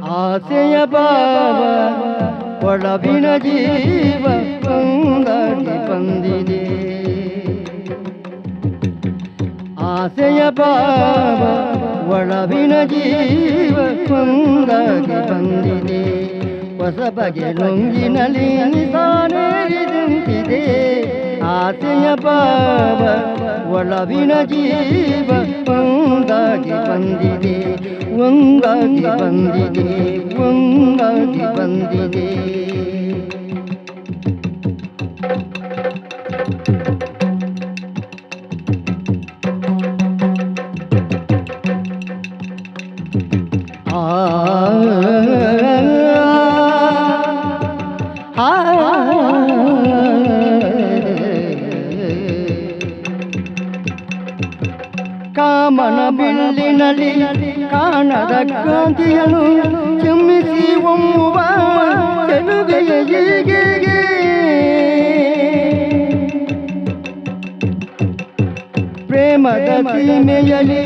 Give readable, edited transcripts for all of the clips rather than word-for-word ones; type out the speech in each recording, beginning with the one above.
ಆಸೆಯ ಭಾವ ಒಳವಿನ ಜೀವ ಒಂದಾಗಿ ಬಂದಿದೆ. ಆಸೆಯ ಭಾವ ಒಳವಿನ ಜೀವ ಒಂದಾಗಿ ಬಂದಿದೆ. ಹೊಸ ಬಗೆ ಲೊಂಗಿನಲ್ಲಿ ನಿಂತಿದೆ. ಆಸೆಯ ಭಾವ ಒಳವಿನ ಜೀವ ಒಂದಾಗಿ ಬಂದಿದೆ. ಒಂದಾಗಿ ಬಂದಿದೆ, ಒಂದಾಗಿ ಬಂದಿದೆ. ಕಾಮನ ಬಿಲ್ಲಿನಲ್ಲಿ ಕಾಣದ ಕಾಂತಿಯನು ಚಿಮ್ಮಿಸಿ ಒಮ್ಮುವ ಚೆಲುವೆಯ ಹೀಗೆ ಪ್ರೇಮದ ಸೀಮೆಯಲ್ಲಿ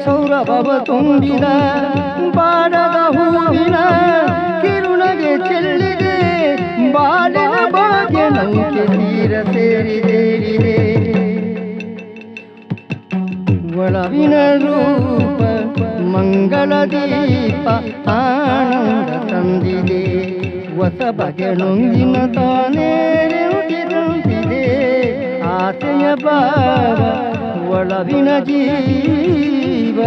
ಸೌರಭವ ತುಂಬಿದ ಬಾಡದ ಹೂವಿನ ಕಿರುನಗೆ ಚೆಲ್ಲಿದೆ. ಬಾಳಿನ ಭಾಗ್ಯ ನೌಕೆ ತೀರ ಸೇರಿದೆ. ಒಳವಿನ ರೂಪ ಮಂಗಳ ದೀಪ ಆನಂದ ತಂದಿದೆ. ಹೊಸ ಬಗೆ ಲೊಂಗಿನ ತಾನೇರುತ್ತಿದೆ. ಆಸೆಯ ಭಾವ ಒಳವಿನ ಜೀವ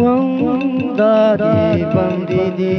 ಒಂದಾಗಿ ಬಂದಿದೆ.